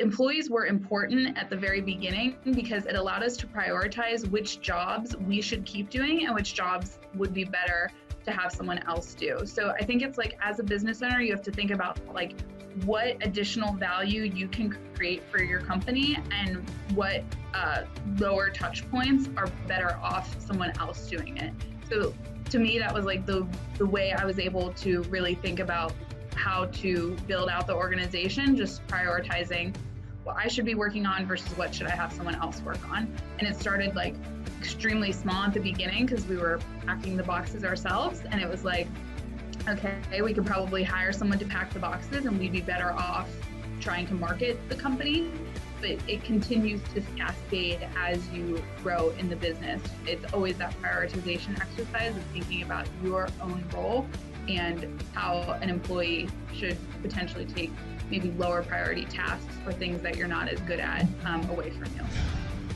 employees were important at the very beginning because it allowed us to prioritize which jobs we should keep doing and which jobs would be better to have someone else do. So I think it's like, as a business owner, you have to think about like what additional value you can create for your company and what lower touch points are better off someone else doing it. So to me, that was like the way I was able to really think about how to build out the organization, just prioritizing what I should be working on versus what should I have someone else work on. And it started like extremely small at the beginning because we were packing the boxes ourselves, and it was like, okay, we could probably hire someone to pack the boxes and we'd be better off trying to market the company. But it continues to cascade as you grow in the business. It's always that prioritization exercise of thinking about your own role and how an employee should potentially take maybe lower priority tasks or things that you're not as good at away from you.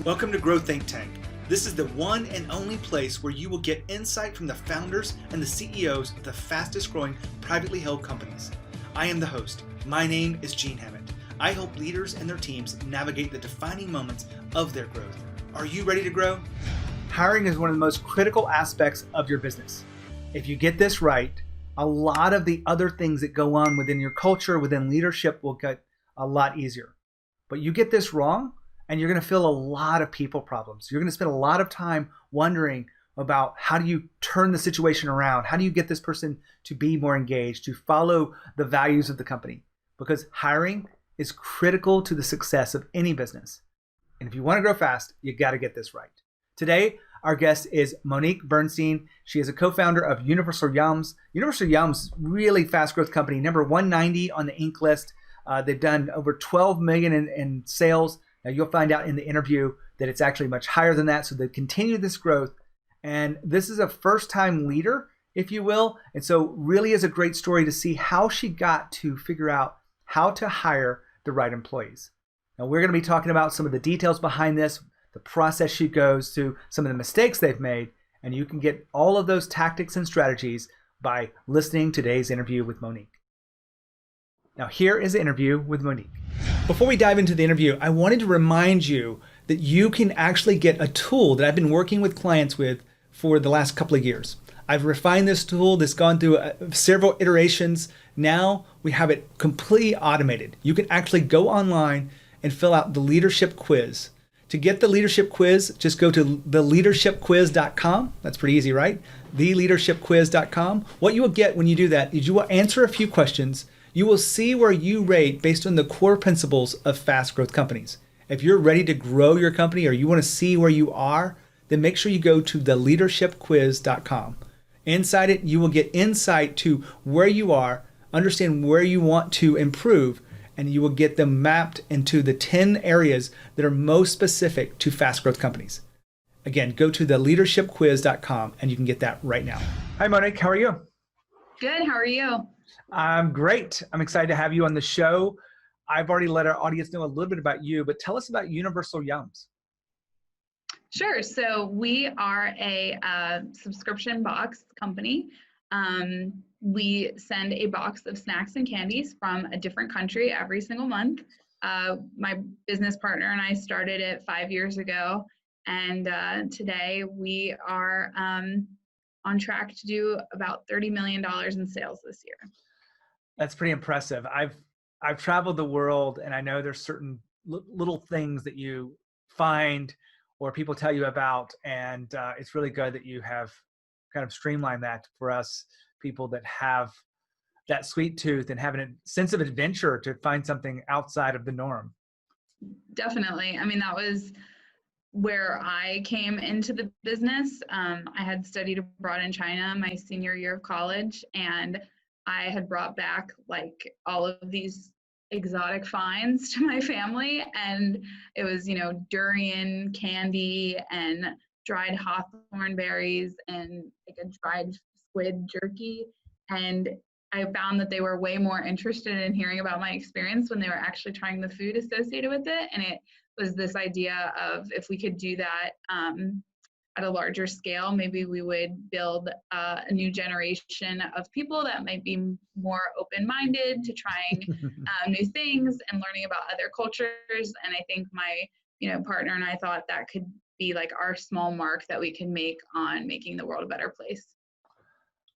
Welcome to Grow Think Tank. This is the one and only place where you will get insight from the founders and the CEOs of the fastest growing privately held companies. I am the host. My name is Gene Hammett. I help leaders and their teams navigate the defining moments of their growth. Are you ready to grow? Hiring is one of the most critical aspects of your business. If you get this right, a lot of the other things that go on within your culture, within leadership, will get a lot easier. But you get this wrong, and you're going to feel a lot of people problems. You're going to spend a lot of time wondering about how do you turn the situation around? How do you get this person to be more engaged, to follow the values of the company? Because hiring is critical to the success of any business. And if you want to grow fast, you got to get this right. Today, our guest is Monique Bernstein. She is a co-founder of Universal Yums. Universal Yums, really fast growth company, number 190 on the Inc. list. They've done over 12 million in sales. Now you'll find out in the interview that it's actually much higher than that. So they continue this growth. And this is a first-time leader, if you will. And so really is a great story to see how she got to figure out how to hire the right employees. Now we're going to be talking about some of the details behind this, the process she goes through, some of the mistakes they've made, and you can get all of those tactics and strategies by listening to today's interview with Monique. Now here is the interview with Monique. Before we dive into the interview, I wanted to remind you that you can actually get a tool that I've been working with clients with for the last couple of years. I've refined this tool that's gone through several iterations. Now we have it completely automated. You can actually go online and fill out the leadership quiz. To get the leadership quiz, just go to theleadershipquiz.com. That's pretty easy, right? Theleadershipquiz.com. What you will get when you do that is you will answer a few questions. You will see where you rate based on the core principles of fast growth companies. If you're ready to grow your company or you want to see where you are, then make sure you go to theleadershipquiz.com. Inside it, you will get insight to where you are, understand where you want to improve, and you will get them mapped into the 10 areas that are most specific to fast growth companies. Again, go to theleadershipquiz.com and you can get that right now. Hi, Monique. How are you? Good. How are you? I'm great. I'm excited to have you on the show. I've already let our audience know a little bit about you, but tell us about Universal Yums. Sure. So we are a subscription box company. We send a box of snacks and candies from a different country every single month. My business partner and I started it 5 years ago, and today we are on track to do about $30 million in sales this year. That's pretty impressive. I've traveled the world, and I know there's certain little things that you find or people tell you about, and it's really good that you have kind of streamlined that for us people that have that sweet tooth and having a sense of adventure to find something outside of the norm. Definitely. I mean, that was where I came into the business. I had studied abroad in China my senior year of college, and I had brought back like all of these exotic finds to my family, and it was, durian candy and dried hawthorn berries and like a dried squid jerky. And I found that they were way more interested in hearing about my experience when they were actually trying the food associated with it. And it was this idea of, if we could do that, at a larger scale, maybe we would build a new generation of people that might be more open-minded to trying new things and learning about other cultures. And I think my, partner and I thought that could be like our small mark that we can make on making the world a better place.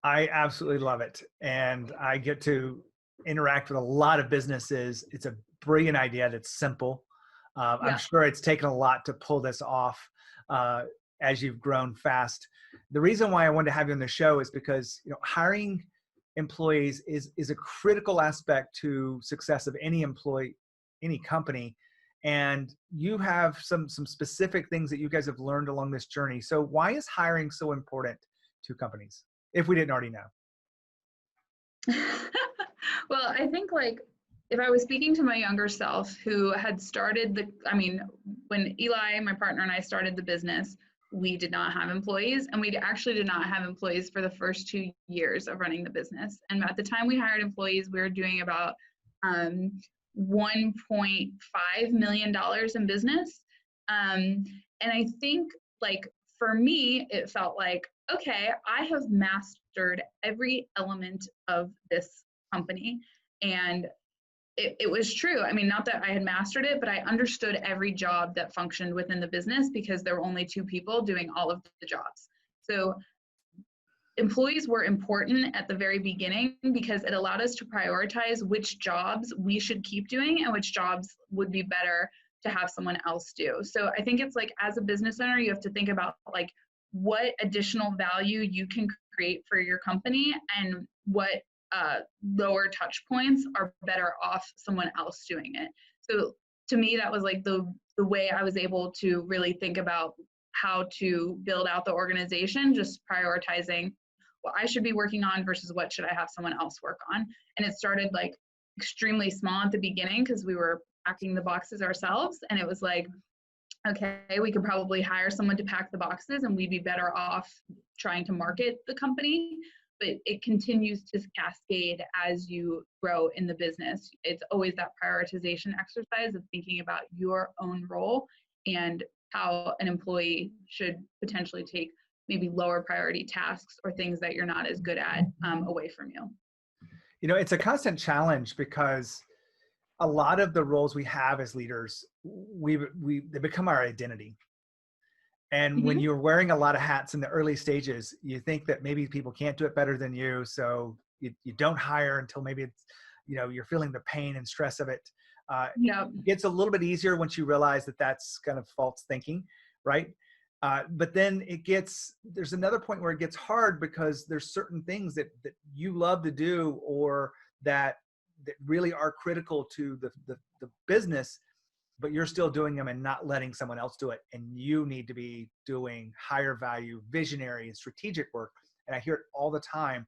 I absolutely love it. And I get to interact with a lot of businesses. It's a brilliant idea that's simple. I'm sure it's taken a lot to pull this off as you've grown fast. The reason why I wanted to have you on the show is because hiring employees is a critical aspect to success of any employee, any company. And you have some specific things that you guys have learned along this journey. So why is hiring so important to companies, if we didn't already know? Well, I think if I was speaking to my younger self who had started when Eli, my partner, and I started the business, we did not have employees, and we actually did not have employees for the first 2 years of running the business. And at the time we hired employees, we were doing about $1.5 million in business. And I think for me, it felt like, okay, I have mastered every element of this company. And it was true. I mean, not that I had mastered it, but I understood every job that functioned within the business because there were only 2 people doing all of the jobs. So employees were important at the very beginning because it allowed us to prioritize which jobs we should keep doing and which jobs would be better to have someone else do. So I think it's as a business owner, you have to think about what additional value you can create for your company and what lower touch points are better off someone else doing it. So to me, that was the way I was able to really think about how to build out the organization, just prioritizing what I should be working on versus what should I have someone else work on. And it started extremely small at the beginning because we were packing the boxes ourselves. And it was okay, we could probably hire someone to pack the boxes and we'd be better off trying to market the company. But it continues to cascade as you grow in the business. It's always that prioritization exercise of thinking about your own role and how an employee should potentially take maybe lower priority tasks or things that you're not as good at away from you. It's a constant challenge because a lot of the roles we have as leaders, they become our identity. And when you're wearing a lot of hats in the early stages, you think that maybe people can't do it better than you. So you don't hire until maybe it's, you're feeling the pain and stress of it. It gets a little bit easier once you realize that that's kind of false thinking, right? But then there's another point where it gets hard because there's certain things that you love to do or that really are critical to the business, but you're still doing them and not letting someone else do it. And you need to be doing higher value, visionary and strategic work. And I hear it all the time.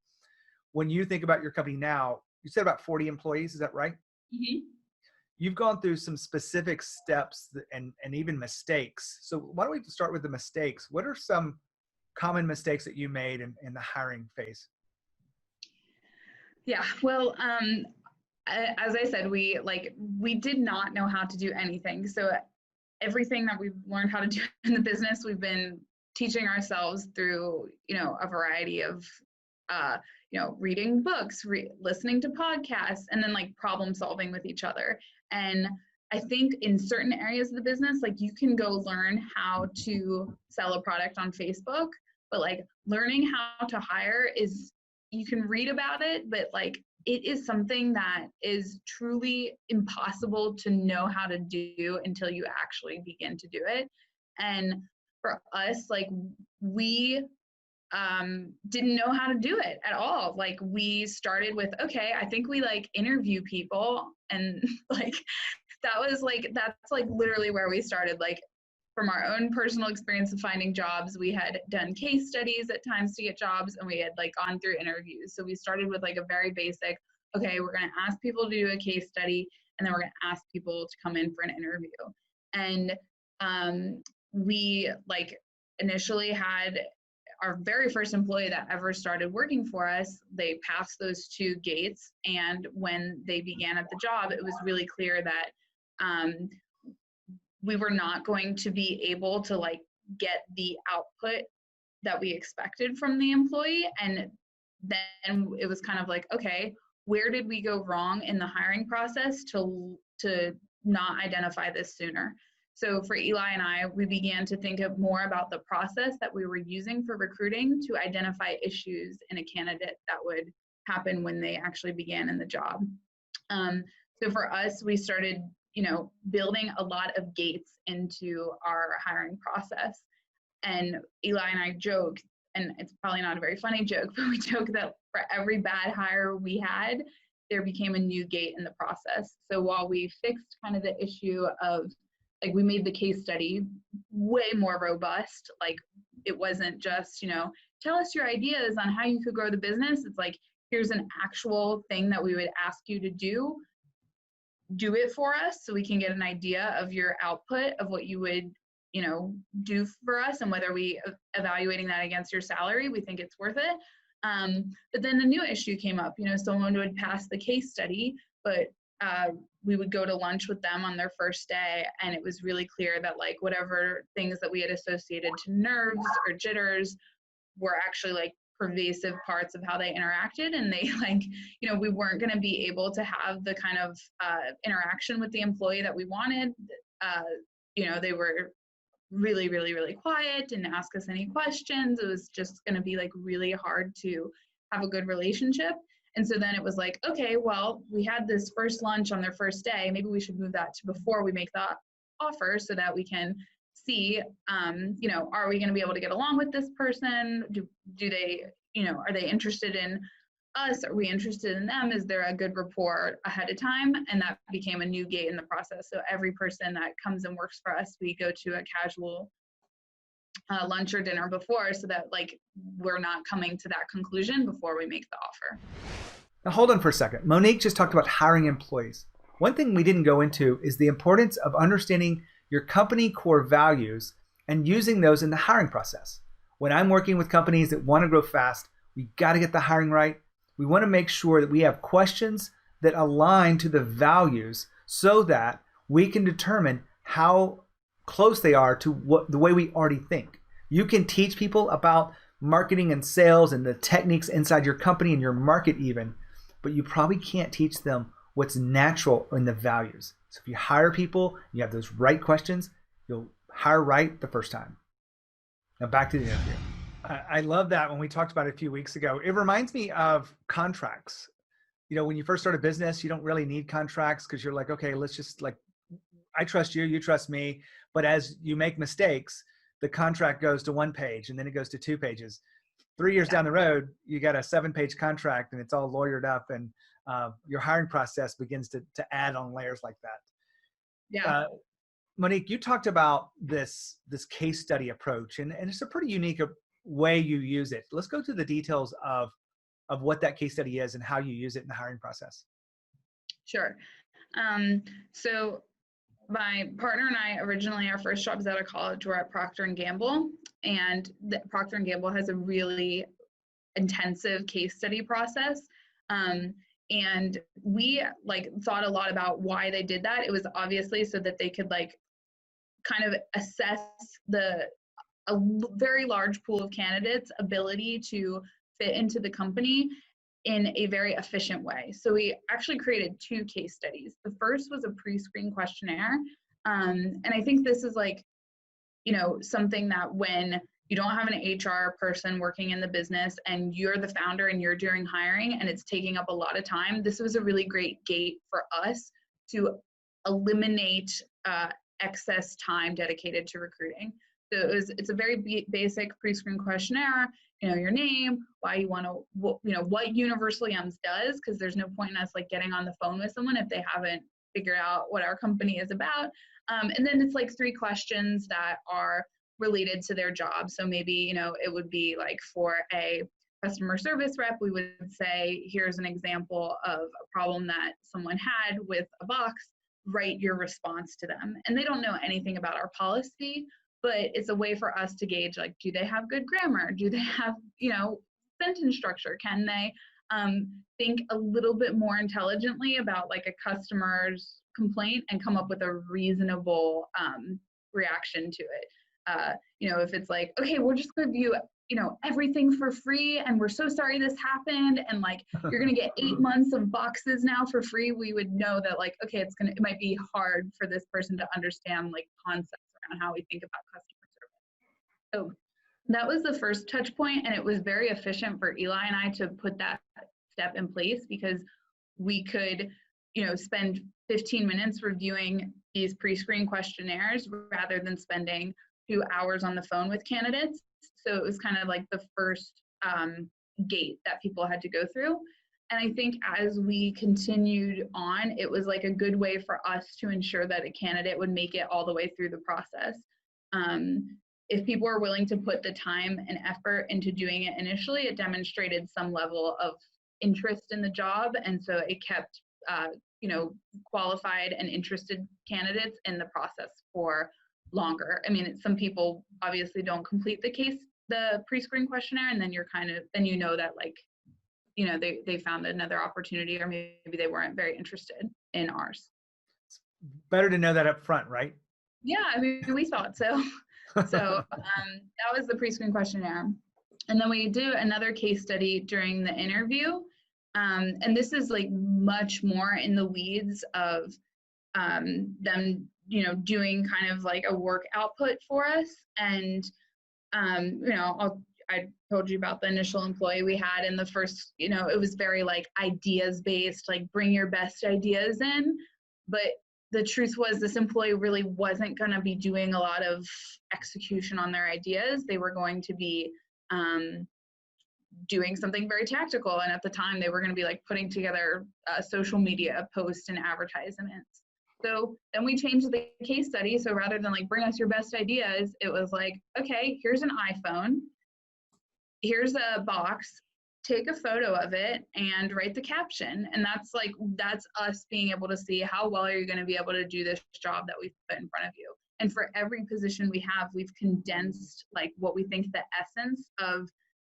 When you think about your company now, you said about 40 employees, is that right? Mm-hmm. You've gone through some specific steps and even mistakes. So why don't we start with the mistakes? What are some common mistakes that you made in the hiring phase? Yeah, well, as I said, we did not know how to do anything. So everything that we've learned how to do in the business, we've been teaching ourselves through, a variety of, reading books, listening to podcasts, and then problem solving with each other. And I think in certain areas of the business, you can go learn how to sell a product on Facebook, but learning how to hire you can read about it, but it is something that is truly impossible to know how to do until you actually begin to do it. And for us, we didn't know how to do it at all. We started with, okay, I think we interview people, and that's literally where we started. From our own personal experience of finding jobs, we had done case studies at times to get jobs, and we had gone through interviews. So we started with a very basic, okay, we're going to ask people to do a case study, and then we're going to ask people to come in for an interview. And we initially had our very first employee that ever started working for us. They passed those 2 gates, and when they began at the job, it was really clear that we were not going to be able to get the output that we expected from the employee. And then it was kind of like, okay, where did we go wrong in the hiring process to not identify this sooner? So for Eli and I, we began to think more about the process that we were using for recruiting to identify issues in a candidate that would happen when they actually began in the job. So for us, we started, building a lot of gates into our hiring process. And Eli and I joke, and it's probably not a very funny joke, but we joke that for every bad hire we had, there became a new gate in the process. So while we fixed kind of the issue of, like, we made the case study way more robust, like it wasn't just, tell us your ideas on how you could grow the business. It's like, here's an actual thing that we would ask you to do it for us so we can get an idea of your output of what you would do for us, and whether we evaluating that against your salary, we think it's worth it. But then the new issue came up, someone would pass the case study, but we would go to lunch with them on their first day, and it was really clear that, like, whatever things that we had associated to nerves or jitters were actually like pervasive parts of how they interacted, and they we weren't going to be able to have the kind of interaction with the employee that we wanted. They were really, really, really quiet, didn't ask us any questions. It was just going to be like really hard to have a good relationship. And so then it was like, okay, well, we had this first lunch on their first day. Maybe we should move that to before we make the offer so that we can see, are we going to be able to get along with this person? Do they, are they interested in us? Are we interested in them? Is there a good rapport ahead of time? And that became a new gate in the process. So every person that comes and works for us, we go to a casual lunch or dinner before, so that we're not coming to that conclusion before we make the offer. Now hold on for a second. Monique just talked about hiring employees. One thing we didn't go into is the importance of understanding your company core values and using those in the hiring process. When I'm working with companies that want to grow fast, we got to get the hiring right. We want to make sure that we have questions that align to the values so that we can determine how close they are to the way we already think. You can teach people about marketing and sales and the techniques inside your company and your market even, but you probably can't teach them what's natural in the values. So if you hire people, you have those right questions, you'll hire right the first time. Now back to the interview. I love that when we talked about it a few weeks ago. It reminds me of contracts. When you first start a business, you don't really need contracts because you're like, okay, let's just I trust you, you trust me. But as you make mistakes, the contract goes to 1 page and then it goes to 2 pages. 3 years down the road, you got a 7-page contract and it's all lawyered up, and your hiring process begins to add on layers like that. Yeah. Monique, you talked about this case study approach, and it's a pretty unique way you use it. Let's go through the details of what that case study is and how you use it in the hiring process. Sure. So my partner and I, originally our first jobs out of college were at Procter & Gamble, and Procter & Gamble has a really intensive case study process. And we thought a lot about why they did that. It was obviously so that they could kind of assess a very large pool of candidates' ability to fit into the company in a very efficient way. So we actually created 2 case studies. The first was a pre-screen questionnaire. And I think this is something that when you don't have an HR person working in the business and you're the founder and you're doing hiring and it's taking up a lot of time, this was a really great gate for us to eliminate excess time dedicated to recruiting. So it's a very basic pre-screen questionnaire. Your name, why you want to, what Universal Yums does, because there's no point in us getting on the phone with someone if they haven't figured out what our company is about. And then it's 3 questions that are related to their job. So maybe, it would be for a customer service rep, we would say, here's an example of a problem that someone had with a box, write your response to them. And they don't know anything about our policy, but it's a way for us to gauge, do they have good grammar? Do they have, sentence structure? Can they think a little bit more intelligently about a customer's complaint and come up with a reasonable reaction to it? if it's like, okay, we'll just give you, everything for free, and we're so sorry this happened, and like you're gonna get 8 months of boxes now for free, we would know that like, okay, it might be hard for this person to understand like concepts around how we think about customer service. So that was the first touch point, and it was very efficient for Eli and I to put that step in place, because we could, spend 15 minutes reviewing these pre-screen questionnaires rather than spending 2 hours on the phone with candidates. So it was kind of like the first gate that people had to go through. And I think as we continued on, it was like a good way for us to ensure that a candidate would make it all the way through the process. If people were willing to put the time and effort into doing it initially, it demonstrated some level of interest in the job. And so it kept, qualified and interested candidates in the process for longer. I mean, some people obviously don't complete the pre-screen questionnaire, and then then that like, they found another opportunity, or maybe they weren't very interested in ours. It's better to know that up front, right? Yeah, I mean, we thought so. So that was the pre-screen questionnaire. And then we do another case study during the interview. And this is like much more in the weeds of them, doing kind of like a work output for us. And, I told you about the initial employee we had in the first, it was very like ideas based, like bring your best ideas in. But the truth was this employee really wasn't going to be doing a lot of execution on their ideas. They were going to be doing something very tactical. And at the time they were going to be like putting together social media posts and advertisements. So then we changed the case study. So rather than like bring us your best ideas, it was like, okay, here's an iPhone. Here's a box. Take a photo of it and write the caption. And that's us being able to see how well are you going to be able to do this job that we've put in front of you. And for every position we have, we've condensed like what we think the essence of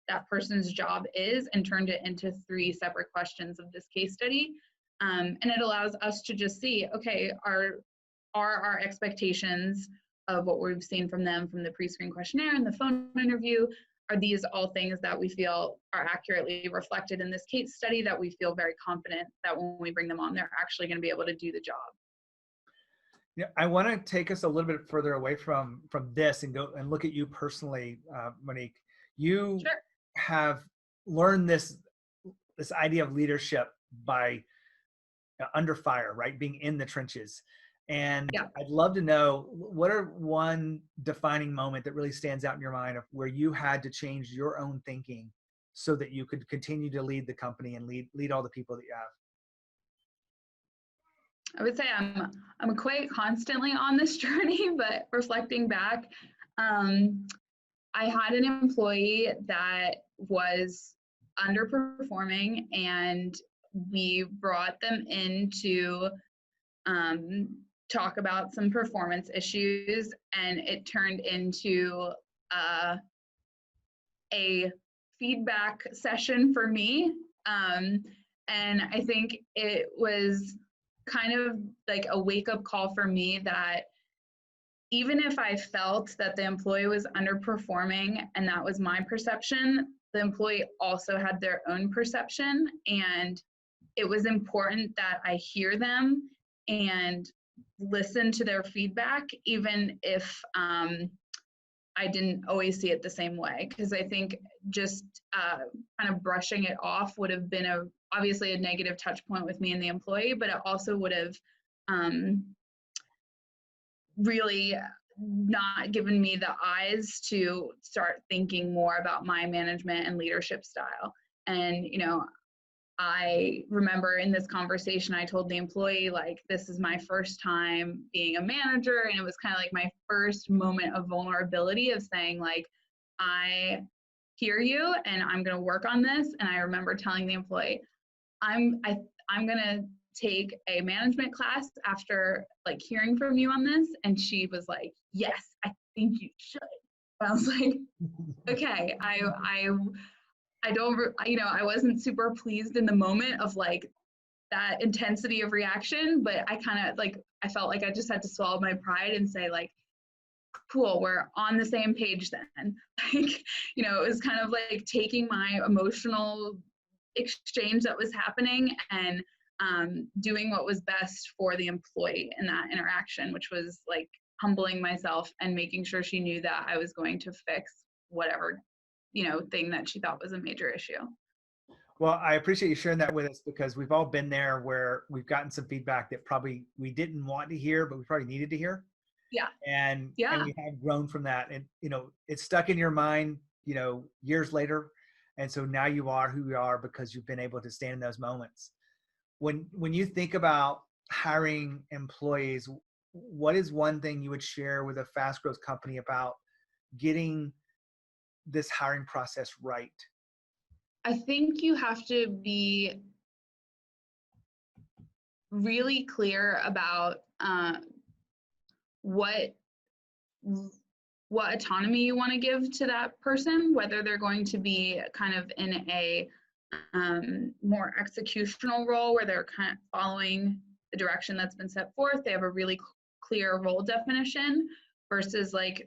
that person's job is and turned it into 3 separate questions of this case study. And it allows us to just see, okay, are our expectations of what we've seen from them from the pre-screen questionnaire and the phone interview, are these all things that we feel are accurately reflected in this case study, that we feel very confident that when we bring them on, they're actually going to be able to do the job? Yeah, I want to take us a little bit further away from this and go and look at you personally, Monique. You Sure. have learned this idea of leadership by under fire, right? Being in the trenches. And Yeah. I'd love to know, what are one defining moment that really stands out in your mind of where you had to change your own thinking so that you could continue to lead the company and lead all the people that you have? I would say I'm quite constantly on this journey, but reflecting back, I had an employee that was underperforming, and we brought them in to talk about some performance issues, and it turned into a feedback session for me. And I think it was kind of like a wake-up call for me that even if I felt that the employee was underperforming and that was my perception, the employee also had their own perception, and it was important that I hear them and listen to their feedback, even if I didn't always see it the same way. Because I think just kind of brushing it off would have been obviously a negative touch point with me and the employee, but it also would have really not given me the eyes to start thinking more about my management and leadership style. And, I remember in this conversation, I told the employee, like, this is my first time being a manager. And it was kind of like my first moment of vulnerability of saying, like, I hear you and I'm going to work on this. And I remember telling the employee, I'm going to take a management class after like hearing from you on this. And she was like, yes, I think you should. And I was like, okay, I don't, I wasn't super pleased in the moment of like that intensity of reaction, but I kind of like, I felt like I just had to swallow my pride and say, like, cool, we're on the same page then. Like, it was kind of like taking my emotional exchange that was happening and doing what was best for the employee in that interaction, which was like humbling myself and making sure she knew that I was going to fix whatever, thing that she thought was a major issue. Well, I appreciate you sharing that with us, because we've all been there where we've gotten some feedback that probably we didn't want to hear, but we probably needed to hear. Yeah. And Yeah. we have grown from that. And, it's stuck in your mind, years later. And so now you are who you are because you've been able to stand in those moments. When you think about hiring employees, what is one thing you would share with a fast growth company about getting this hiring process right? I think you have to be really clear about what autonomy you want to give to that person, whether they're going to be kind of in a more executional role where they're kind of following the direction that's been set forth. They have a really clear role definition versus like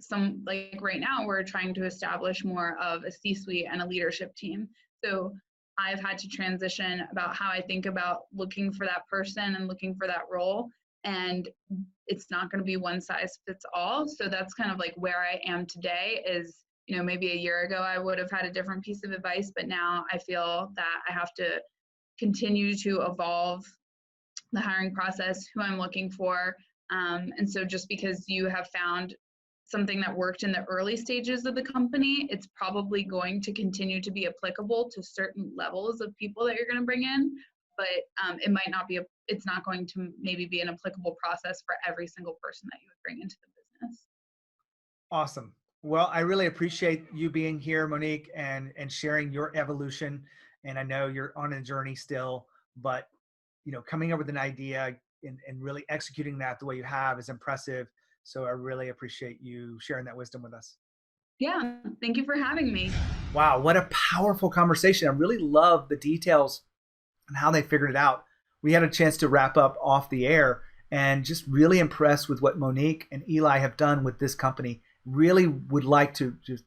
right now we're trying to establish more of a C-suite and a leadership team. So I've had to transition about how I think about looking for that person and looking for that role. And it's not going to be one size fits all. So that's kind of like where I am today is, maybe a year ago I would have had a different piece of advice, but now I feel that I have to continue to evolve the hiring process, who I'm looking for. And so just because you have found something that worked in the early stages of the company, it's probably going to continue to be applicable to certain levels of people that you're going to bring in, but it might not be, it's not going to maybe be an applicable process for every single person that you would bring into the business. Awesome. Well, I really appreciate you being here, Monique, and sharing your evolution. And I know you're on a journey still, but coming up with an idea and really executing that the way you have is impressive. So I really appreciate you sharing that wisdom with us. Yeah, thank you for having me. Wow, what a powerful conversation. I really love the details and how they figured it out. We had a chance to wrap up off the air and just really impressed with what Monique and Eli have done with this company. Really would like to just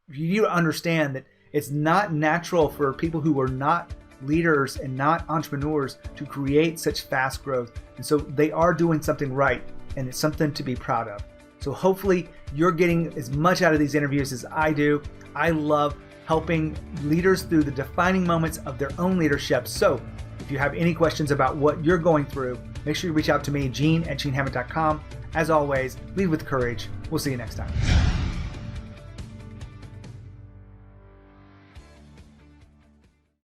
you understand that it's not natural for people who are not leaders and not entrepreneurs to create such fast growth. And so they are doing something right, and it's something to be proud of. So hopefully you're getting as much out of these interviews as I do. I love helping leaders through the defining moments of their own leadership. So if you have any questions about what you're going through, make sure you reach out to me, Gene@genehammett.com. As always, lead with courage. We'll see you next time.